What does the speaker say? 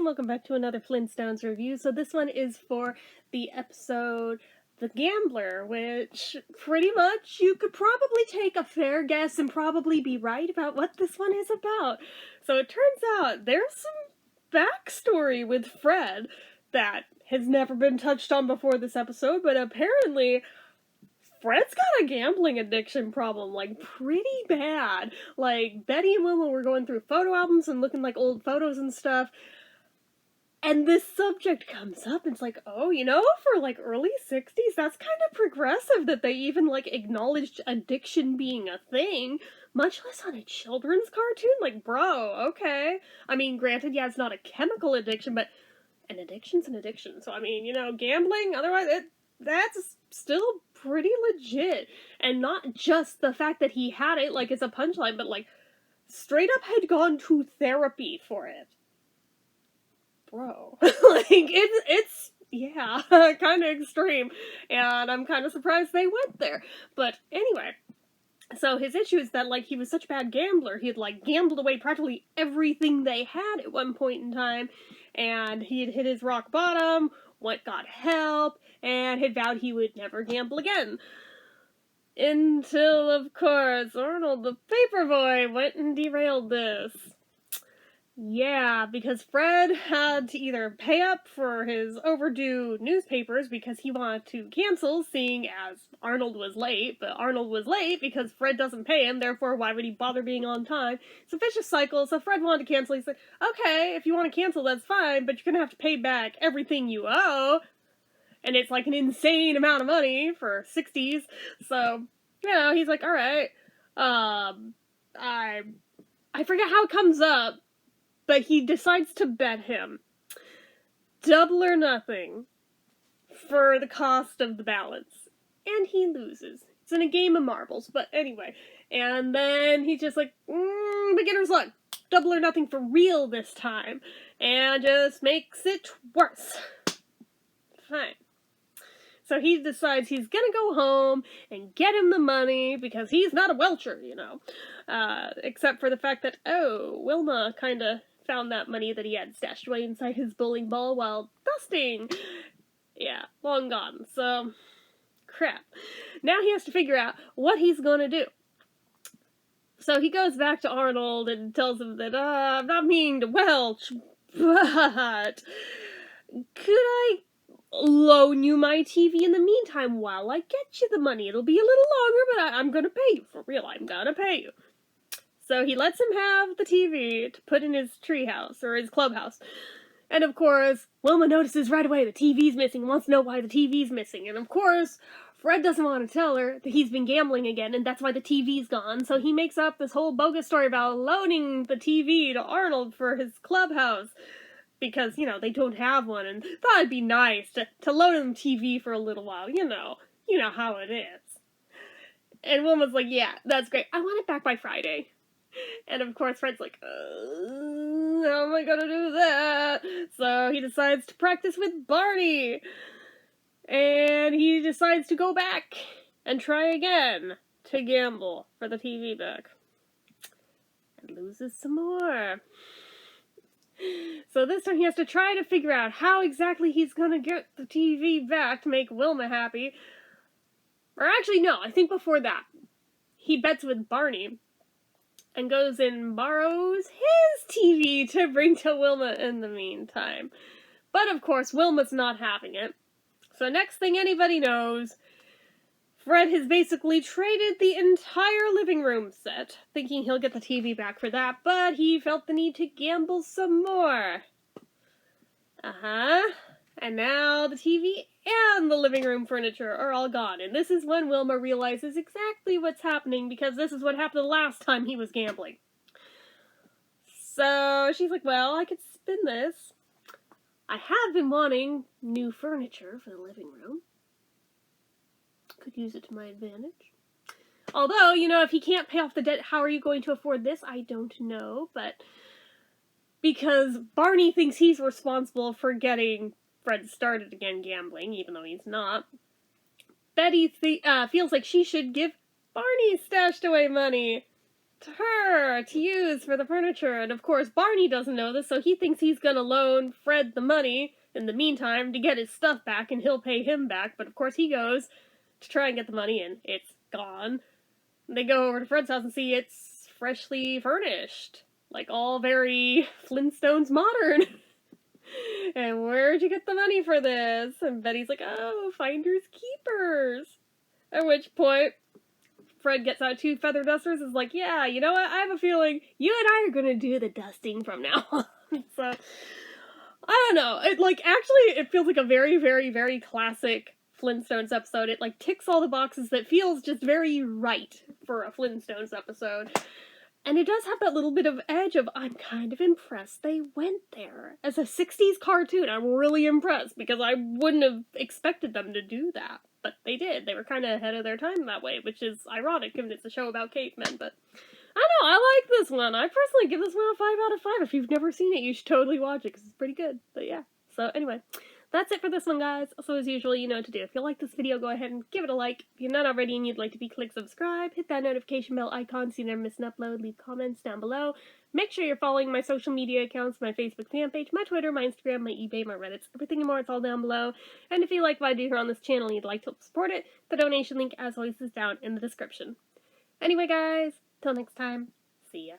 and welcome back to another Flintstones review. So this one is for the episode The Gambler, which pretty much you could probably take a fair guess and probably be right about what this one is about. So it turns out there's some backstory with Fred that has never been touched on before this episode, but apparently Fred's got a gambling addiction problem, like, pretty bad. Like, Betty and Wilma were going through photo albums and looking like old photos and stuff, and this subject comes up, and it's like, oh, for, like, early 60s, that's kind of progressive that they even, like, acknowledged addiction being a thing, much less on a children's cartoon. Like, bro, okay. I mean, granted, yeah, it's not a chemical addiction, but an addiction's an addiction. So, I mean, gambling, otherwise, that's still pretty legit. And not just the fact that he had it, like, it's a punchline, but, like, straight up had gone to therapy for it. Bro. Like, it's yeah, kind of extreme. And I'm kind of surprised they went there. But anyway, so his issue is that, like, he was such a bad gambler, he had, like, gambled away practically everything they had at one point in time, and he had hit his rock bottom, got help, and had vowed he would never gamble again. Until, of course, Arnold the Paperboy went and derailed this. Yeah, because Fred had to either pay up for his overdue newspapers because he wanted to cancel, seeing as Arnold was late, but Arnold was late because Fred doesn't pay him, therefore why would he bother being on time? It's a vicious cycle, so Fred wanted to cancel. He said, okay, if you want to cancel, that's fine, but you're gonna have to pay back everything you owe. And it's like an insane amount of money for 60s, so, he's like, alright, I forget how it comes up, but he decides to bet him double or nothing for the cost of the balance. And he loses. It's in a game of marbles, but anyway. And then he's just like, beginner's luck. Double or nothing for real this time. And just makes it worse. Fine. So he decides he's gonna go home and get him the money because he's not a welcher, except for the fact that, Wilma kinda found that money that he had stashed away inside his bowling ball while dusting. Yeah, long gone. So, crap. Now he has to figure out what he's gonna do. So he goes back to Arnold and tells him that, I'm not meaning to welch, but could I loan you my TV in the meantime while I get you the money? It'll be a little longer, but I'm gonna pay you. For real, I'm gonna pay you. So he lets him have the TV to put in his treehouse, or his clubhouse. And of course, Wilma notices right away the TV's missing, wants to know why the TV's missing. And of course, Fred doesn't want to tell her that he's been gambling again, and that's why the TV's gone. So he makes up this whole bogus story about loaning the TV to Arnold for his clubhouse. Because, they don't have one, and thought it'd be nice to loan him TV for a little while, you know how it is. And Wilma's like, yeah, that's great, I want it back by Friday. And of course Fred's like, how am I gonna do that? So he decides to practice with Barney. And he decides to go back and try again to gamble for the TV back. And loses some more. So this time he has to try to figure out how exactly he's gonna get the TV back to make Wilma happy. Or actually, no, I think before that, he bets with Barney and goes and borrows his TV to bring to Wilma in the meantime. But of course, Wilma's not having it. So next thing anybody knows, Fred has basically traded the entire living room set, thinking he'll get the TV back for that, but he felt the need to gamble some more. And now the TV and the living room furniture are all gone, and this is when Wilma realizes exactly what's happening, because this is what happened the last time he was gambling. So she's like, well, I could spin this. I have been wanting new furniture for the living room. Could use it to my advantage. Although, if he can't pay off the debt, how are you going to afford this? I don't know, but because Barney thinks he's responsible for getting Fred started again gambling, even though he's not, Betty feels like she should give Barney stashed away money to her to use for the furniture. And of course, Barney doesn't know this, so he thinks he's gonna loan Fred the money in the meantime to get his stuff back, and he'll pay him back. But of course, he goes to try and get the money, and it's gone. They go over to Fred's house and see it's freshly furnished, like all very Flintstones modern. And where'd you get the money for this? And Betty's like, oh, finders keepers. At which point, Fred gets out 2 feather dusters and is like, yeah, you know what? I have a feeling you and I are gonna do the dusting from now on. So, I don't know. It feels like a very, very, very classic Flintstones episode. It, ticks all the boxes that feels just very right for a Flintstones episode. And it does have that little bit of edge of, I'm kind of impressed they went there. As a 60s cartoon, I'm really impressed, because I wouldn't have expected them to do that. But they did. They were kind of ahead of their time that way, which is ironic, given it's a show about cavemen. But, I don't know, I like this one. I personally give this one a 5 out of 5. If you've never seen it, you should totally watch it, because it's pretty good. But yeah. So, anyway. That's it for this one, guys. So, as usual, you know what to do. If you like this video, go ahead and give it a like. If you're not already and you'd like to be, click subscribe. Hit that notification bell icon so you never miss an upload. Leave comments down below. Make sure you're following my social media accounts, my Facebook fan page, my Twitter, my Instagram, my eBay, my Reddits, everything and more. It's all down below. And if you like what I do here on this channel and you'd like to help support it, the donation link, as always, is down in the description. Anyway, guys, till next time, see ya.